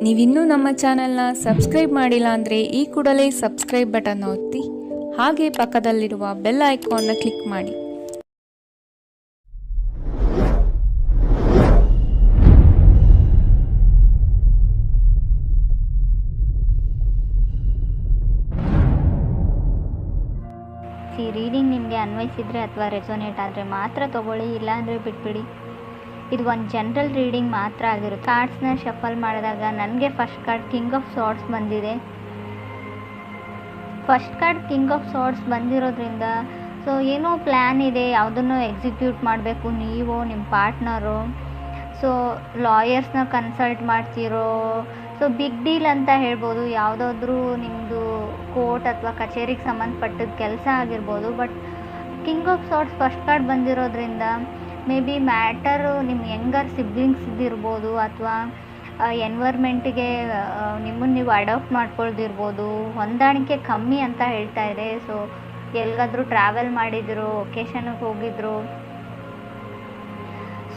ನೀವಿನ್ನೂ ನಮ್ಮ ಚಾನೆಲ್ನ ಸಬ್ಸ್ಕ್ರೈಬ್ ಮಾಡಿಲ್ಲ ಅಂದರೆ ಈ ಕೂಡಲೇ ಸಬ್ಸ್ಕ್ರೈಬ್ ಬಟನ್ ಒತ್ತಿ ಹಾಗೆ ಪಕ್ಕದಲ್ಲಿರುವ ಬೆಲ್ ಐಕಾನ್ನ ಕ್ಲಿಕ್ ಮಾಡಿ. ರೀಡಿಂಗ್ ನಿಮಗೆ ಅನ್ವಯಿಸಿದರೆ ಅಥವಾ ರೆಸೊನೇಟ್ ಆದರೆ ಮಾತ್ರ ತೊಗೊಳ್ಳಿ, ಇಲ್ಲಾಂದರೆ ಬಿಟ್ಬಿಡಿ. ಇದು ಒಂದು ಜನರಲ್ ರೀಡಿಂಗ್ ಮಾತ್ರ ಆಗಿರುತ್ತೆ. ಕಾರ್ಡ್ಸ್ನ ಶಫಲ್ ಮಾಡಿದಾಗ ನನಗೆ ಫಸ್ಟ್ ಕಾರ್ಡ್ ಕಿಂಗ್ ಆಫ್ ಸಾರ್ಡ್ಸ್ ಬಂದಿದೆ. ಫಸ್ಟ್ ಕಾರ್ಡ್ ಕಿಂಗ್ ಆಫ್ ಸಾರ್ಡ್ಸ್ ಬಂದಿರೋದ್ರಿಂದ ಸೊ ಏನೋ ಪ್ಲ್ಯಾನ್ ಇದೆ, ಯಾವುದನ್ನು ಎಕ್ಸಿಕ್ಯೂಟ್ ಮಾಡಬೇಕು ನೀವು, ನಿಮ್ಮ ಪಾರ್ಟ್ನರು. ಸೊ ಲಾಯರ್ಸ್ನ ಕನ್ಸಲ್ಟ್ ಮಾಡ್ತಿರೋ, ಸೊ ಬಿಗ್ ಡೀಲ್ ಅಂತ ಹೇಳ್ಬೋದು. ಯಾವುದಾದ್ರೂ ನಿಮ್ಮದು ಕೋರ್ಟ್ ಅಥವಾ ಕಚೇರಿಗೆ ಸಂಬಂಧಪಟ್ಟಿದ್ದ ಕೆಲಸ ಆಗಿರ್ಬೋದು. But king of swords first card ಬಂದಿರೋದ್ರಿಂದ ಮೇ ಬಿ ಮ್ಯಾಟರು ನಿಮ್ಮ ಯಂಗರ್ ಸಿಬ್ಲಿಂಗ್ಸ್ ಇದ್ದಿರ್ಬೋದು, ಅಥವಾ ಎನ್ವೈರ್ಮೆಂಟ್ಗೆ ನಿಮ್ಮನ್ನು ನೀವು ಅಡಾಪ್ಟ್ ಮಾಡ್ಕೊಳ್ದಿರ್ಬೋದು. ಹೊಂದಾಣಿಕೆ ಕಮ್ಮಿ ಅಂತ ಹೇಳ್ತಾ ಇದೆ. ಸೊ ಎಲ್ಲಿಗಾದರೂ ಟ್ರಾವೆಲ್ ಮಾಡಿದ್ರು, ಒಕೇಶನ್ಗೆ ಹೋಗಿದ್ರು,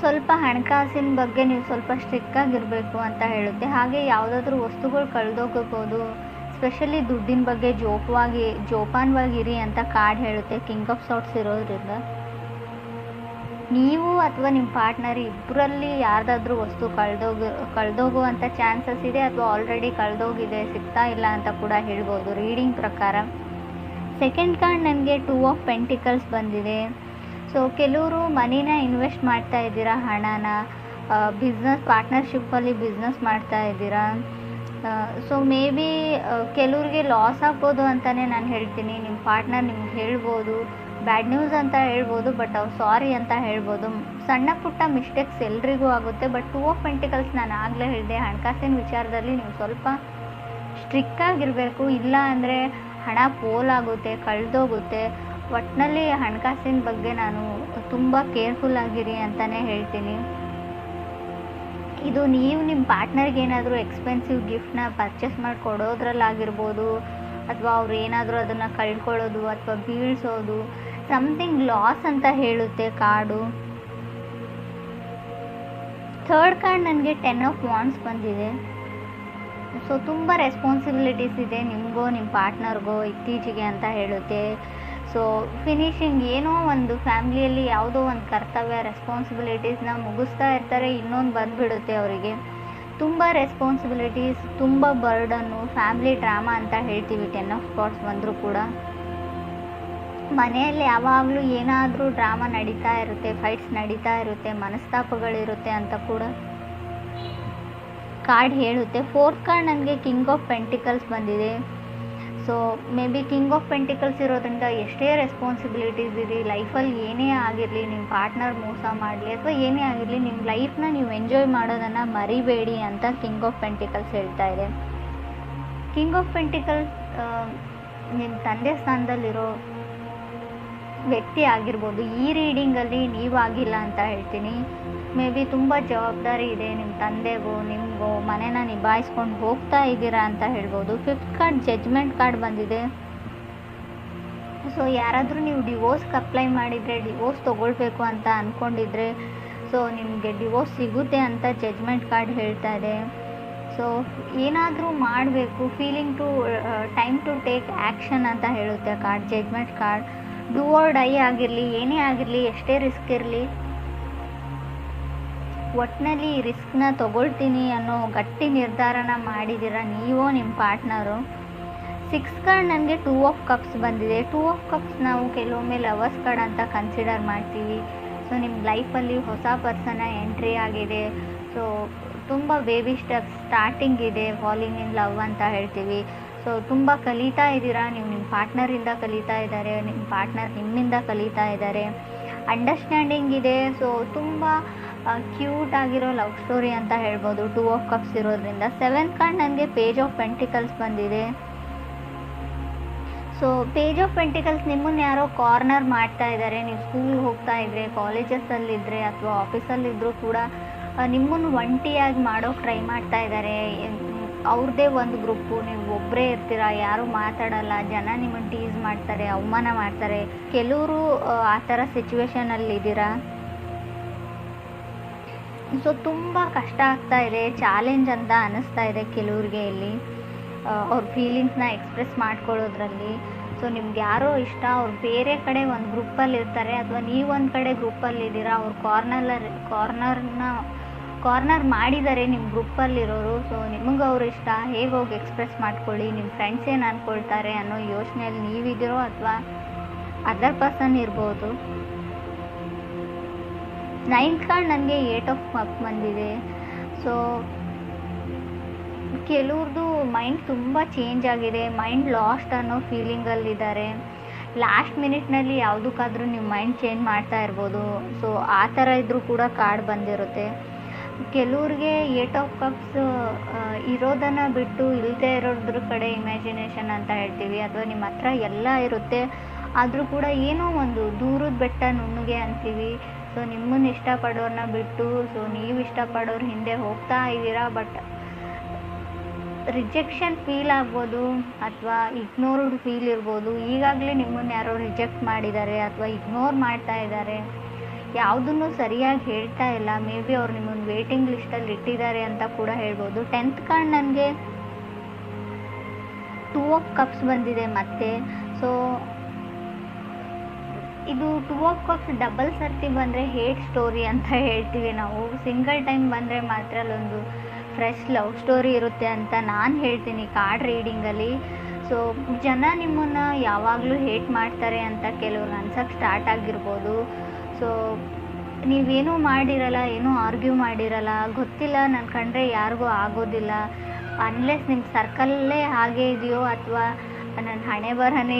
ಸ್ವಲ್ಪ ಹಣಕಾಸಿನ ಬಗ್ಗೆ ನೀವು ಸ್ವಲ್ಪ ಸ್ಟ್ರಿಕ್ಟಾಗಿರಬೇಕು ಅಂತ ಹೇಳುತ್ತೆ. ಹಾಗೆ ಯಾವುದಾದ್ರೂ ವಸ್ತುಗಳು ಕಳೆದೋಗಬಹುದು, ಸ್ಪೆಷಲಿ ದುಡ್ಡಿನ ಬಗ್ಗೆ ಜೋಪಾನವಾಗಿರಿ ಅಂತ ಕಾರ್ಡ್ ಹೇಳುತ್ತೆ ಕಿಂಗ್ ಆಫ್ ಸಾರ್ಡ್ಸ್ ಇರೋದ್ರಿಂದ. ನೀವು ಅಥವಾ ನಿಮ್ಮ ಪಾರ್ಟ್ನರ್ ಇಬ್ಬರಲ್ಲಿ ಯಾರ್ದಾದ್ರೂ ವಸ್ತು ಕಳೆದೋಗುವಂಥ ಚಾನ್ಸಸ್ ಇದೆ, ಅಥವಾ ಆಲ್ರೆಡಿ ಕಳೆದೋಗಿದೆ, ಸಿಗ್ತಾ ಇಲ್ಲ ಅಂತ ಕೂಡ ಹೇಳ್ಬೋದು ರೀಡಿಂಗ್ ಪ್ರಕಾರ. ಸೆಕೆಂಡ್ ಕಾರ್ಡ್ ನನಗೆ 2 ಆಫ್ ಪೆಂಟಿಕಲ್ಸ್ ಬಂದಿದೆ. ಸೊ ಕೆಲವರು ಮನಿನ ಇನ್ವೆಸ್ಟ್ ಮಾಡ್ತಾ ಇದ್ದೀರಾ, ಹಣನ ಬಿಸ್ನೆಸ್ ಪಾರ್ಟ್ನರ್ಶಿಪ್ಪಲ್ಲಿ ಬಿಸ್ನೆಸ್ ಮಾಡ್ತಾ ಇದ್ದೀರಾ. ಸೊ ಮೇ ಬಿ ಕೆಲವ್ರಿಗೆ ಲಾಸ್ ಆಗ್ಬೋದು ಅಂತಲೇ ನಾನು ಹೇಳ್ತೀನಿ. ನಿಮ್ಮ ಪಾರ್ಟ್ನರ್ ನಿಮ್ಗೆ ಹೇಳ್ಬೋದು, ಬ್ಯಾಡ್ ನ್ಯೂಸ್ ಅಂತ ಹೇಳ್ಬೋದು, ಬಟ್ ಅವ್ರು ಸಾರಿ ಅಂತ ಹೇಳ್ಬೋದು. ಸಣ್ಣ ಪುಟ್ಟ ಮಿಸ್ಟೇಕ್ಸ್ ಎಲ್ರಿಗೂ ಆಗುತ್ತೆ. ಬಟ್ 2 ಆಫ್ ಪೆಂಟಿಕಲ್ಸ್ ನಾನು ಆಗಲೇ ಹೇಳಿದೆ, ಹಣಕಾಸಿನ ವಿಚಾರದಲ್ಲಿ ನೀವು ಸ್ವಲ್ಪ ಸ್ಟ್ರಿಕ್ಟಾಗಿರಬೇಕು. ಇಲ್ಲ ಅಂದರೆ ಹಣ ಪೋಲಾಗುತ್ತೆ, ಕಳೆದೋಗುತ್ತೆ. ಒಟ್ಟಿನಲ್ಲಿ ಹಣಕಾಸಿನ ಬಗ್ಗೆ ನಾನು ತುಂಬ ಕೇರ್ಫುಲ್ ಆಗಿರಿ ಅಂತಲೇ ಹೇಳ್ತೀನಿ. ಇದು ನೀವು ನಿಮ್ಮ ಪಾರ್ಟ್ನರ್ಗೆ ಏನಾದರೂ ಎಕ್ಸ್ಪೆನ್ಸಿವ್ ಗಿಫ್ಟ್ನ ಪರ್ಚೇಸ್ ಮಾಡಿ ಕೊಡೋದ್ರಲ್ಲಾಗಿರ್ಬೋದು, ಅಥವಾ ಅವ್ರು ಏನಾದರೂ ಅದನ್ನು ಕಳ್ಕೊಳ್ಳೋದು ಅಥವಾ ಬೀಳ್ಸೋದು, ಸಮಥಿಂಗ್ ಲಾಸ್ ಅಂತ ಹೇಳುತ್ತೆ ಕಾರ್ಡು. ಥರ್ಡ್ ಕಾರ್ಡ್ ನನಗೆ 10 ಆಫ್ ವಾಂಡ್ಸ್ ಬಂದಿದೆ. ಸೊ ತುಂಬ ರೆಸ್ಪಾನ್ಸಿಬಿಲಿಟೀಸ್ ಇದೆ ನಿಮಗೋ ನಿಮ್ಮ ಪಾರ್ಟ್ನರ್ಗೋ ಇತ್ತೀಚೆಗೆ ಅಂತ ಹೇಳುತ್ತೆ. ಸೊ ಫಿನಿಶಿಂಗ್ ಏನೋ ಒಂದು ಫ್ಯಾಮ್ಲಿಯಲ್ಲಿ ಯಾವುದೋ ಒಂದು ಕರ್ತವ್ಯ ರೆಸ್ಪಾನ್ಸಿಬಿಲಿಟೀಸ್ನ ಮುಗಿಸ್ತಾ ಇರ್ತಾರೆ, ಇನ್ನೊಂದು ಬಂದುಬಿಡುತ್ತೆ ಅವರಿಗೆ. ತುಂಬ ರೆಸ್ಪಾನ್ಸಿಬಿಲಿಟೀಸ್, ತುಂಬ ಬರ್ಡನ್ನು, ಫ್ಯಾಮ್ಲಿ ಡ್ರಾಮಾ ಅಂತ ಹೇಳ್ತೀವಿ 10 ಆಫ್ ಸಾರ್ಡ್ಸ್ ಬಂದರೂ ಕೂಡ. ಮನೆಯಲ್ಲಿ ಯಾವಾಗಲೂ ಏನಾದರೂ ಡ್ರಾಮಾ ನಡೀತಾ ಇರುತ್ತೆ, ಫೈಟ್ಸ್ ನಡೀತಾ ಇರುತ್ತೆ, ಮನಸ್ತಾಪಗಳಿರುತ್ತೆ ಅಂತ ಕೂಡ ಕಾರ್ಡ್ ಹೇಳುತ್ತೆ. ಫೋರ್ತ್ ಕಾರ್ಡ್ ನನಗೆ ಕಿಂಗ್ ಆಫ್ ಪೆಂಟಿಕಲ್ಸ್ ಬಂದಿದೆ. So may be king of pentacles ಇರೋದ್ರಿಂದ ಎಷ್ಟೇ ರೆಸ್ಪಾನ್ಸಿಬಿಲಿಟೀಸ್ ಇರಲಿ, ಲೈಫಲ್ಲಿ ಏನೇ ಆಗಿರಲಿ, ನಿಮ್ಮ ಪಾರ್ಟ್ನರ್ ಮೋಸ ಮಾಡಲಿ ಅಥವಾ ಏನೇ ಆಗಿರಲಿ, ನಿಮ್ಮ ಲೈಫ್ನ ನೀವು ಎಂಜಾಯ್ ಮಾಡೋದನ್ನು ಮರಿಬೇಡಿ ಅಂತ ಕಿಂಗ್ ಆಫ್ ಪೆಂಟಿಕಲ್ಸ್ ಹೇಳ್ತಾ ಇದೆ. ಕಿಂಗ್ ಆಫ್ ಪೆಂಟಿಕಲ್ಸ್ ನಿಮ್ಮ ತಂದೆ ಸ್ಥಾನದಲ್ಲಿರೋ ವ್ಯಕ್ತಿ ಆಗಿರ್ಬೋದು. ಈ ರೀಡಿಂಗಲ್ಲಿ ನೀವಾಗಿಲ್ಲ ಅಂತ ಹೇಳ್ತೀನಿ. ಮೇ ಬಿ ತುಂಬ ಜವಾಬ್ದಾರಿ ಇದೆ ನಿಮ್ಮ ತಂದೆಗೋ ನಿಮಗೋ, ಮನೇನ ನಿಭಾಯಿಸ್ಕೊಂಡು ಹೋಗ್ತಾ ಇದ್ದೀರಾ ಅಂತ ಹೇಳ್ಬೋದು. ಫಿಫ್ತ್ ಕಾರ್ಡ್ ಜಡ್ಜ್ಮೆಂಟ್ ಕಾರ್ಡ್ ಬಂದಿದೆ. ಸೊ ಯಾರಾದರೂ ನೀವು ಡಿವೋರ್ಸ್ಗೆ ಅಪ್ಲೈ ಮಾಡಿದರೆ, ಡಿವೋರ್ಸ್ ತೊಗೊಳ್ಬೇಕು ಅಂತ ಅಂದ್ಕೊಂಡಿದ್ರೆ, ಸೊ ನಿಮಗೆ ಡಿವೋರ್ಸ್ ಸಿಗುತ್ತೆ ಅಂತ ಜಡ್ಜ್ಮೆಂಟ್ ಕಾರ್ಡ್ ಹೇಳ್ತಾ ಇದೆ. ಸೊ ಏನಾದರೂ ಮಾಡಬೇಕು, ಟೈಮ್ ಟು ಟೇಕ್ ಆ್ಯಕ್ಷನ್ ಅಂತ ಹೇಳುತ್ತೆ card judgment card. Do or die ಆಗಿರಲಿ, ಏನೇ ಆಗಿರಲಿ, ಎಷ್ಟೇ ರಿಸ್ಕ್ ಇರಲಿ, ಒಟ್ಟಿನಲ್ಲಿ ರಿಸ್ಕ್ನ ತೊಗೊಳ್ತೀನಿ ಅನ್ನೋ ಗಟ್ಟಿ ನಿರ್ಧಾರನ ಮಾಡಿದ್ದೀರ ನೀವೋ ನಿಮ್ಮ ಪಾರ್ಟ್ನರು. 6 ಕಾರ್ಡ್ ನನಗೆ 2 ಆಫ್ ಕಪ್ಸ್ ಬಂದಿದೆ. 2 ಆಫ್ ಕಪ್ಸ್ ನಾವು ಕೆಲವೊಮ್ಮೆ ಲವರ್ಸ್ ಕಾರ್ಡ್ ಅಂತ ಕನ್ಸಿಡರ್ ಮಾಡ್ತೀವಿ. ಸೊ ನಿಮ್ಮ ಲೈಫಲ್ಲಿ ಹೊಸ ಪರ್ಸನ ಎಂಟ್ರಿ ಆಗಿದೆ. ಸೊ ತುಂಬ ಬೇಬಿ ಸ್ಟೆಪ್ಸ್ ಸ್ಟಾರ್ಟಿಂಗ್ ಇದೆ, ಫಾಲಿಂಗ್ ಇನ್ ಲವ್ ಅಂತ ಹೇಳ್ತೀವಿ. ಸೊ ತುಂಬ ಕಲಿತಾ ಇದ್ದೀರಾ, ನೀವು ನಿಮ್ಮ ಪಾರ್ಟ್ನರಿಂದ ಕಲಿತಾ ಇದ್ದಾರೆ, ನಿಮ್ಮ ಪಾರ್ಟ್ನರ್ ನಿಮ್ಮಿಂದ ಕಲಿತಾ ಇದ್ದಾರೆ. ಅಂಡರ್ಸ್ಟ್ಯಾಂಡಿಂಗ್ ಇದೆ. ಸೊ ತುಂಬ ಕ್ಯೂಟ್ ಆಗಿರೋ ಲವ್ ಸ್ಟೋರಿ ಅಂತ ಹೇಳ್ಬೋದು 2 ಆಫ್ ಕಪ್ಸ್ ಇರೋದ್ರಿಂದ. 7th ಕಾರ್ಡ್ ನನಗೆ ಪೇಜ್ ಆಫ್ ಪೆಂಟಿಕಲ್ಸ್ ಬಂದಿದೆ. ಸೊ ಪೇಜ್ ಆಫ್ ಪೆಂಟಿಕಲ್ಸ್ ನಿಮ್ಮನ್ನು ಯಾರೋ ಕಾರ್ನರ್ ಮಾಡ್ತಾ ಇದ್ದಾರೆ. ನೀವು ಸ್ಕೂಲ್ಗೆ ಹೋಗ್ತಾ ಇದ್ದರೆ, ಕಾಲೇಜಸ್ಸಲ್ಲಿದ್ದರೆ ಅಥವಾ ಆಫೀಸಲ್ಲಿದ್ದರೂ ಕೂಡ ನಿಮ್ಮನ್ನು ಒಂಟಿಯಾಗಿ ಮಾಡೋಕ್ಕೆ ಟ್ರೈ ಮಾಡ್ತಾ ಇದ್ದಾರೆ. ಅವ್ರದ್ದೇ ಒಂದು ಗ್ರೂಪು, ನೀವು ಒಬ್ಬರೇ ಇರ್ತೀರ, ಯಾರೂ ಮಾತಾಡಲ್ಲ, ಜನ ನಿಮ್ಮನ್ನು ಟೀಸ್ ಮಾಡ್ತಾರೆ, ಅವಮಾನ ಮಾಡ್ತಾರೆ. ಕೆಲವರು ಆ ಥರ ಸಿಚುವೇಶನಲ್ಲಿದ್ದೀರಾ. ಸೊ ತುಂಬ ಕಷ್ಟ ಆಗ್ತಾ ಇದೆ, ಚಾಲೆಂಜ್ ಅಂತ ಅನ್ನಿಸ್ತಾ ಇದೆ ಕೆಲವ್ರಿಗೆ ಇಲ್ಲಿ ಅವ್ರ ಫೀಲಿಂಗ್ಸ್ನ ಎಕ್ಸ್ಪ್ರೆಸ್ ಮಾಡ್ಕೊಳ್ಳೋದ್ರಲ್ಲಿ. ಸೊ ನಿಮ್ಗೆ ಯಾರೋ ಇಷ್ಟ, ಅವ್ರು ಬೇರೆ ಕಡೆ ಒಂದು ಗ್ರೂಪಲ್ಲಿ ಇರ್ತಾರೆ ಅಥವಾ ನೀವೊಂದು ಕಡೆ ಗ್ರೂಪಲ್ಲಿ ಇದ್ದೀರಾ, ಅವ್ರು ಕಾರ್ನರ್ ಮಾಡಿದ್ದಾರೆ ನಿಮ್ಮ ಗ್ರೂಪಲ್ಲಿರೋರು. ಸೊ ನಿಮಗೆ ಅವ್ರು ಇಷ್ಟ, ಹೇಗೆ ಹೋಗಿ ಎಕ್ಸ್ಪ್ರೆಸ್ ಮಾಡ್ಕೊಳ್ಳಿ, ನಿಮ್ಮ ಫ್ರೆಂಡ್ಸ್ ಏನು ಅಂದ್ಕೊಳ್ತಾರೆ ಅನ್ನೋ ಯೋಚನೆಯಲ್ಲಿ ನೀವಿದ್ದೀರೋ ಅಥವಾ ಅದರ್ ಪರ್ಸನ್ ಇರ್ಬೋದು. 9th ಕಾರ್ಡ್ ನನಗೆ 8 ಆಫ್ ಕಪ್ ಬಂದಿದೆ. ಸೊ ಕೆಲವ್ರದ್ದು ಮೈಂಡ್ ತುಂಬ ಚೇಂಜ್ ಆಗಿದೆ, ಮೈಂಡ್ ಲಾಸ್ಟ್ ಅನ್ನೋ ಫೀಲಿಂಗಲ್ಲಿದ್ದಾರೆ. ಲಾಸ್ಟ್ ಮಿನಿಟ್ನಲ್ಲಿ ಯಾವುದಕ್ಕಾದ್ರೂ ನಿಮ್ಮ ಮೈಂಡ್ ಚೇಂಜ್ ಮಾಡ್ತಾ ಇರ್ಬೋದು. ಸೊ ಆ ಥರ ಇದ್ದರೂ ಕೂಡ ಕಾರ್ಡ್ ಬಂದಿರುತ್ತೆ. ಕೆಲವ್ರಿಗೆ 8 ಆಫ್ ಕಪ್ಸ್ ಇರೋದನ್ನು ಬಿಟ್ಟು ಇಲ್ಲದೆ ಇರೋದ್ರ ಕಡೆ ಇಮ್ಯಾಜಿನೇಷನ್ ಅಂತ ಹೇಳ್ತೀವಿ, ಅಥವಾ ನಿಮ್ಮ ಹತ್ರ ಎಲ್ಲ ಇರುತ್ತೆ ಆದರೂ ಕೂಡ ಏನೋ ಒಂದು ದೂರದ ಬೆಟ್ಟ ನುಣ್ಣಗೆ ಅಂತೀವಿ. ಸೊ ನಿಮ್ಮನ್ನು ಇಷ್ಟಪಡೋರನ್ನ ಬಿಟ್ಟು ಸೊ ನೀವು ಇಷ್ಟಪಡೋರು ಹಿಂದೆ ಹೋಗ್ತಾ ಇದ್ದೀರಾ. ಬಟ್ ರಿಜೆಕ್ಷನ್ ಫೀಲ್ ಆಗ್ಬೋದು ಅಥವಾ ಇಗ್ನೋರ್ಡ್ ಫೀಲ್ ಇರ್ಬೋದು. ಈಗಾಗಲೇ ನಿಮ್ಮನ್ನು ಯಾರೋ ರಿಜೆಕ್ಟ್ ಮಾಡಿದ್ದಾರೆ ಅಥವಾ ಇಗ್ನೋರ್ ಮಾಡ್ತಾ ಇದ್ದಾರೆ, ಯಾವುದನ್ನು ಸರಿಯಾಗಿ ಹೇಳ್ತಾ ಇಲ್ಲ. ಮೇ ಬಿ ಅವ್ರು ನಿಮ್ಮನ್ನು ವೇಟಿಂಗ್ ಲಿಸ್ಟಲ್ಲಿ ಇಟ್ಟಿದ್ದಾರೆ ಅಂತ ಕೂಡ ಹೇಳ್ಬೋದು. 10th ಕಾರ್ಡ್ ನನಗೆ 2 ಆಫ್ ಕಪ್ಸ್ ಬಂದಿದೆ ಮತ್ತೆ. ಸೊ ಇದು 2 ಆಫ್ ಕಪ್ಸ್ ಡಬಲ್ ಸರ್ತಿ ಬಂದರೆ ಹೇಟ್ ಸ್ಟೋರಿ ಅಂತ ಹೇಳ್ತೀವಿ ನಾವು. ಸಿಂಗಲ್ ಟೈಮ್ ಬಂದರೆ ಮಾತ್ರ ಅಲ್ಲೊಂದು ಫ್ರೆಶ್ ಲವ್ ಸ್ಟೋರಿ ಇರುತ್ತೆ ಅಂತ ನಾನು ಹೇಳ್ತೀನಿ ಕಾರ್ಡ್ ರೀಡಿಂಗಲ್ಲಿ. ಸೊ ಜನ ನಿಮ್ಮನ್ನು ಯಾವಾಗಲೂ ಹೇಟ್ ಮಾಡ್ತಾರೆ ಅಂತ ಕೆಲವ್ರಿಗೆ ಅನ್ಸೋಕ್ಕೆ ಸ್ಟಾರ್ಟ್ ಆಗಿರ್ಬೋದು. ಸೊ ನೀವೇನೂ ಮಾಡಿರಲ್ಲ, ಏನೂ ಆರ್ಗ್ಯೂ ಮಾಡಿರಲ್ಲ, ಗೊತ್ತಿಲ್ಲ ನನ್ನ ಕಂಡ್ರೆ ಯಾರಿಗೂ ಆಗೋದಿಲ್ಲ, ಅನ್ಲೆಸ್ ನಿಮ್ಮ ಸರ್ಕಲ್ಲೇ ಹಾಗೆ ಇದೆಯೋ ಅಥವಾ ನನ್ನ ಹಣೆ ಬರಹನೇ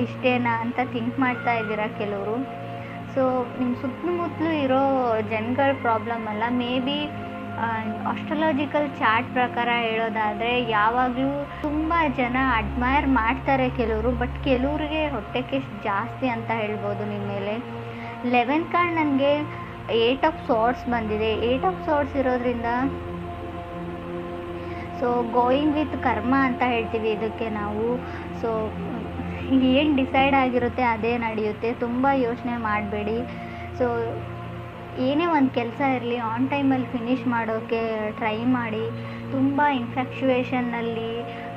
ಇಷ್ಟೇನಾ ಅಂತ ಥಿಂಕ್ ಮಾಡ್ತಾ ಇದ್ದೀರಾ ಕೆಲವರು. ಸೊ ನಿಮ್ಮ ಸುತ್ತಮುತ್ತಲೂ ಇರೋ ಜನಗಳ ಪ್ರಾಬ್ಲಮ್ ಅಲ್ಲ. ಮೇ ಬಿ ಆಸ್ಟ್ರಾಲಜಿಕಲ್ ಚಾರ್ಟ್ ಪ್ರಕಾರ ಹೇಳೋದಾದರೆ ಯಾವಾಗಲೂ ತುಂಬ ಜನ ಅಡ್ಮೈರ್ ಮಾಡ್ತಾರೆ ಕೆಲವರು, ಬಟ್ ಕೆಲವ್ರಿಗೆ ಹೊಟ್ಟೆಗೆ ಜಾಸ್ತಿ ಅಂತ ಹೇಳ್ಬೋದು ನಿಮ್ಮ ಮೇಲೆ. 11th ಕಾರ್ಡ್ ನನಗೆ 8 ಆಫ್ ಸಾರ್ಟ್ಸ್ ಬಂದಿದೆ. 8 ಆಫ್ ಸಾರ್ಟ್ಸ್ ಇರೋದ್ರಿಂದ ಸೊ ಗೋಯಿಂಗ್ ವಿತ್ ಕರ್ಮ ಅಂತ ಹೇಳ್ತೀವಿ ಇದಕ್ಕೆ ನಾವು. ಸೊ ಏನು ಡಿಸೈಡ್ ಆಗಿರುತ್ತೆ ಅದೇ ನಡೆಯುತ್ತೆ, ತುಂಬ ಯೋಚನೆ ಮಾಡಬೇಡಿ. ಸೊ ಏನೇ ಒಂದು ಕೆಲಸ ಇರಲಿ ಆನ್ ಟೈಮಲ್ಲಿ ಫಿನಿಷ್ ಮಾಡೋಕ್ಕೆ ಟ್ರೈ ಮಾಡಿ. ತುಂಬ ಇನ್ಫ್ಯಾಕ್ಚುಯೇಷನ್ನಲ್ಲಿ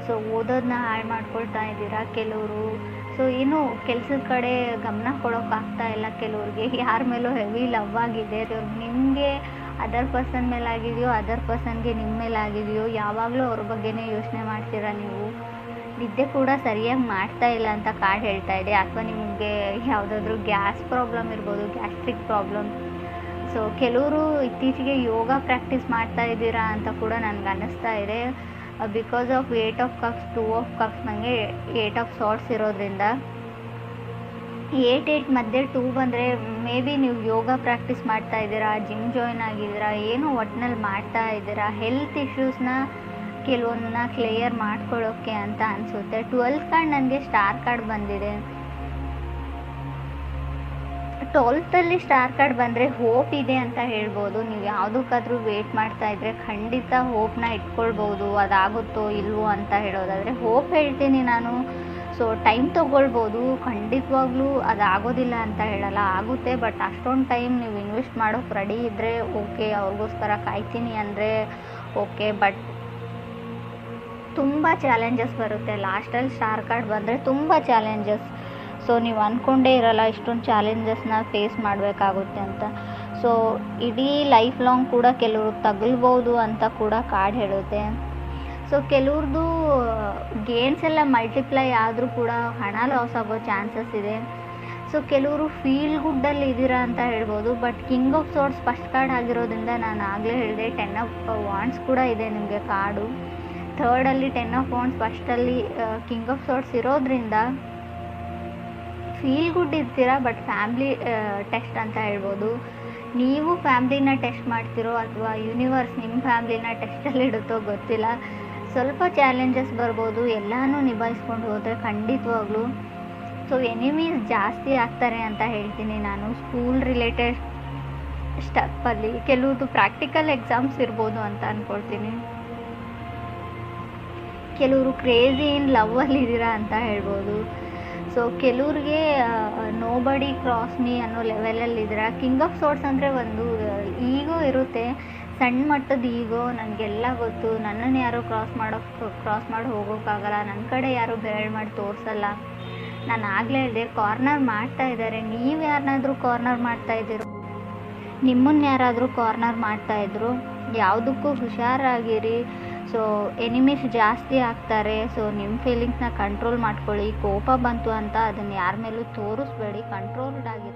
ಸೊ ಓದೋದನ್ನ ಹಾಳು ಮಾಡ್ಕೊಳ್ತಾ ಇದ್ದೀರಾ ಕೆಲವರು. ಸೊ ಏನು ಕೆಲಸದ ಕಡೆ ಗಮನ ಕೊಡೋಕ್ಕಾಗ್ತಾ ಇಲ್ಲ ಕೆಲವ್ರಿಗೆ. ಯಾರ ಮೇಲೂ ಹೆವಿ ಲವ್ ಆಗಿದೆ, ನಿಮಗೆ ಅದರ್ ಪರ್ಸನ್ ಮೇಲೆ ಆಗಿದೆಯೋ ಅದರ್ ಪರ್ಸನ್ಗೆ ನಿಮ್ಮ ಮೇಲೆ ಆಗಿದೆಯೋ, ಯಾವಾಗಲೂ ಅವ್ರ ಬಗ್ಗೆನೇ ಯೋಚನೆ ಮಾಡ್ತೀರಾ ನೀವು. ನಿದ್ದೆ ಕೂಡ ಸರಿಯಾಗಿ ಮಾಡ್ತಾ ಇಲ್ಲ ಅಂತ ಕಾರ್ಡ್ ಹೇಳ್ತಾ ಇದೆ. ಅಥವಾ ನಿಮಗೆ ಯಾವುದಾದ್ರೂ ಗ್ಯಾಸ್ ಪ್ರಾಬ್ಲಮ್ ಇರ್ಬೋದು, ಗ್ಯಾಸ್ಟ್ರಿಕ್ ಪ್ರಾಬ್ಲಮ್. ಸೊ ಕೆಲವರು ಇತ್ತೀಚೆಗೆ ಯೋಗ ಪ್ರಾಕ್ಟೀಸ್ ಮಾಡ್ತಾ ಇದ್ದೀರಾ ಅಂತ ಕೂಡ ನನಗೆ ಅನ್ನಿಸ್ತಾ ಇದೆ. Because of 8 of cups 2 of cups ನನಗೆ 8 ಆಫ್ ಸಾರ್ಟ್ಸ್ ಇರೋದ್ರಿಂದ 8 ಮಧ್ಯೆ 2 ಬಂದರೆ ಮೇ ಬಿ ನೀವು ಯೋಗ ಪ್ರಾಕ್ಟೀಸ್ ಮಾಡ್ತಾ ಇದ್ದೀರಾ, ಜಿಮ್ ಜಾಯ್ನ್ ಆಗಿದ್ದೀರಾ, ಏನೋ ಒಟ್ಟಿನಲ್ಲಿ ಮಾಡ್ತಾ ಇದ್ದೀರಾ. ಹೆಲ್ತ್ ಇಶ್ಯೂಸ್ನ ಕೆಲವೊಂದನ್ನ ಕ್ಲಿಯರ್ ಮಾಡ್ಕೊಳ್ಳೋಕ್ಕೆ ಅಂತ ಅನಿಸುತ್ತೆ. 12th ಕಾರ್ಡ್ ನನಗೆ ಸ್ಟಾರ್ ಕಾರ್ಡ್ ಬಂದಿದೆ. 12th ಸ್ಟಾರ್ ಕಾರ್ಡ್ ಬಂದರೆ ಹೋಪ್ ಇದೆ ಅಂತ ಹೇಳ್ಬೋದು. ನೀವು ಯಾವುದಕ್ಕಾದ್ರೂ ವೇಟ್ ಮಾಡ್ತಾ ಇದ್ದರೆ ಖಂಡಿತ ಹೋಪ್ನ ಇಟ್ಕೊಳ್ಬೋದು. ಅದಾಗುತ್ತೋ ಇಲ್ವೋ ಅಂತ ಹೇಳೋದಾದರೆ ಹೋಪ್ ಹೇಳ್ತೀನಿ ನಾನು. ಸೊ ಟೈಮ್ ತೊಗೊಳ್ಬೋದು, ಖಂಡಿತವಾಗ್ಲೂ ಅದಾಗೋದಿಲ್ಲ ಅಂತ ಹೇಳಲ್ಲ, ಆಗುತ್ತೆ. ಬಟ್ ಅಷ್ಟೊಂದು ಟೈಮ್ ನೀವು ಇನ್ವೆಸ್ಟ್ ಮಾಡೋಕ್ಕೆ ರೆಡಿ ಇದ್ದರೆ ಓಕೆ, ಅವ್ರಿಗೋಸ್ಕರ ಕಾಯ್ತೀನಿ ಅಂದರೆ ಓಕೆ. ಬಟ್ ತುಂಬ ಚಾಲೆಂಜಸ್ ಬರುತ್ತೆ. ಲಾಸ್ಟಲ್ಲಿ ಸ್ಟಾರ್ ಕಾರ್ಡ್ ಬಂದರೆ ತುಂಬ ಚಾಲೆಂಜಸ್. ಸೊ ನೀವು ಅಂದ್ಕೊಂಡೇ ಇರಲ್ಲ ಇಷ್ಟೊಂದು ಚಾಲೆಂಜಸ್ನ ಫೇಸ್ ಮಾಡಬೇಕಾಗುತ್ತೆ ಅಂತ. ಸೊ ಇಡೀ ಲೈಫ್ ಲಾಂಗ್ ಕೂಡ ಕೆಲವರು ತಗಲ್ಬೋದು ಅಂತ ಕೂಡ ಕಾರ್ಡ್ ಹೇಳುತ್ತೆ. ಸೊ ಕೆಲವ್ರದ್ದು ಗೇನ್ಸ್ ಎಲ್ಲ ಮಲ್ಟಿಪ್ಲೈ ಆದರೂ ಕೂಡ ಹಣ ಲಾಸ್ ಆಗೋ ಚಾನ್ಸಸ್ ಇದೆ. ಸೊ ಕೆಲವರು ಫೀಲ್ ಗುಡ್ಡಲ್ಲಿ ಇದ್ದೀರಾ ಅಂತ ಹೇಳ್ಬೋದು. But king of sorts first card ಆಗಿರೋದ್ರಿಂದ ನಾನು ಆಗಲೇ ಹೇಳಿದೆ 10 ಆಫ್ ವಾಂಡ್ಸ್ ಕೂಡ ಇದೆ ನಿಮಗೆ ಕಾರ್ಡು. 3rdಲ್ಲಿ 10 ಆಫ್ ವಾಂಡ್ಸ್, ಫಸ್ಟಲ್ಲಿ ಕಿಂಗ್ ಆಫ್ ಸಾರ್ಟ್ಸ್ ಇರೋದ್ರಿಂದ ಫೀಲ್ ಗುಡ್ ಇರ್ತೀರಾ. ಬಟ್ ಫ್ಯಾಮ್ಲಿ ಟೆಸ್ಟ್ ಅಂತ ಹೇಳ್ಬೋದು. ನೀವು ಫ್ಯಾಮ್ಲಿನ ಟೆಸ್ಟ್ ಮಾಡ್ತಿರೋ ಅಥವಾ ಯೂನಿವರ್ಸ್ ನಿಮ್ಮ ಫ್ಯಾಮ್ಲಿನ ಟೆಸ್ಟಲ್ಲಿ ಇಡುತ್ತೋ ಗೊತ್ತಿಲ್ಲ. ಸ್ವಲ್ಪ ಚಾಲೆಂಜಸ್ ಬರ್ಬೋದು, ಎಲ್ಲನೂ ನಿಭಾಯಿಸ್ಕೊಂಡು ಹೋದರೆ ಖಂಡಿತವಾಗ್ಲೂ. ಸೊ ಎನಿಮೀಸ್ ಜಾಸ್ತಿ ಆಗ್ತಾರೆ ಅಂತ ಹೇಳ್ತೀನಿ ನಾನು. ಸ್ಕೂಲ್ ರಿಲೇಟೆಡ್ ಸ್ಟೆಪ್ಪಲ್ಲಿ ಕೆಲವ್ರದ್ದು ಪ್ರಾಕ್ಟಿಕಲ್ ಎಕ್ಸಾಮ್ಸ್ ಇರ್ಬೋದು ಅಂತ ಅಂದ್ಕೊಳ್ತೀನಿ. ಕೆಲವರು ಕ್ರೇಜಿ ಇನ್ ಲವ್ವಲ್ಲಿ ಇದ್ದೀರಾ ಅಂತ ಹೇಳ್ಬೋದು. ಸೊ ಕೆಲವ್ರಿಗೆ ನೋಬಡಿ ಕ್ರಾಸ್ ಮೀ ಅನ್ನೋ ಲೆವೆಲಲ್ಲಿ ಇದ್ದೀರಾ. ಕಿಂಗ್ ಆಫ್ ಸಾರ್ಟ್ಸ್ ಅಂದರೆ ಒಂದು ಈಗೋ ಇರುತ್ತೆ, ಸಣ್ಣ ಮಟ್ಟದ ಈಗೋ. ನನಗೆಲ್ಲ ಗೊತ್ತು, ನನ್ನನ್ನು ಯಾರೂ ಕ್ರಾಸ್ ಮಾಡಿ ಹೋಗೋಕ್ಕಾಗಲ್ಲ, ನನ್ನ ಕಡೆ ಯಾರೂ ಬೆರಳು ಮಾಡಿ ತೋರಿಸಲ್ಲ. ನಾನು ಆಗಲೇ ಹೇಳಿದೆ, ಕಾರ್ನರ್ ಮಾಡ್ತಾ ಇದ್ದಾರೆ. ನೀವು ಯಾರನ್ನಾದ್ರೂ ಕಾರ್ನರ್ ಮಾಡ್ತಾ ಇದ್ದೀರೋ, ನಿಮ್ಮನ್ನು ಯಾರಾದರೂ ಕಾರ್ನರ್ ಮಾಡ್ತಾಯಿದ್ರು, ಯಾವುದಕ್ಕೂ ಹುಷಾರಾಗಿರಿ. ಸೊ ಎನಿಮೀಸ್ ಜಾಸ್ತಿ ಆಗ್ತಾರೆ. ಸೊ ನಿಮ್ಮ ಫೀಲಿಂಗ್ಸ್ನ ಕಂಟ್ರೋಲ್ ಮಾಡ್ಕೊಳ್ಳಿ. ಕೋಪ ಬಂತು ಅಂತ ಅದನ್ನು ಯಾರ ಮೇಲೂ ತೋರಿಸ್ಬೇಡಿ, ಕಂಟ್ರೋಲ್ಡ್ ಆಗಿರಿ.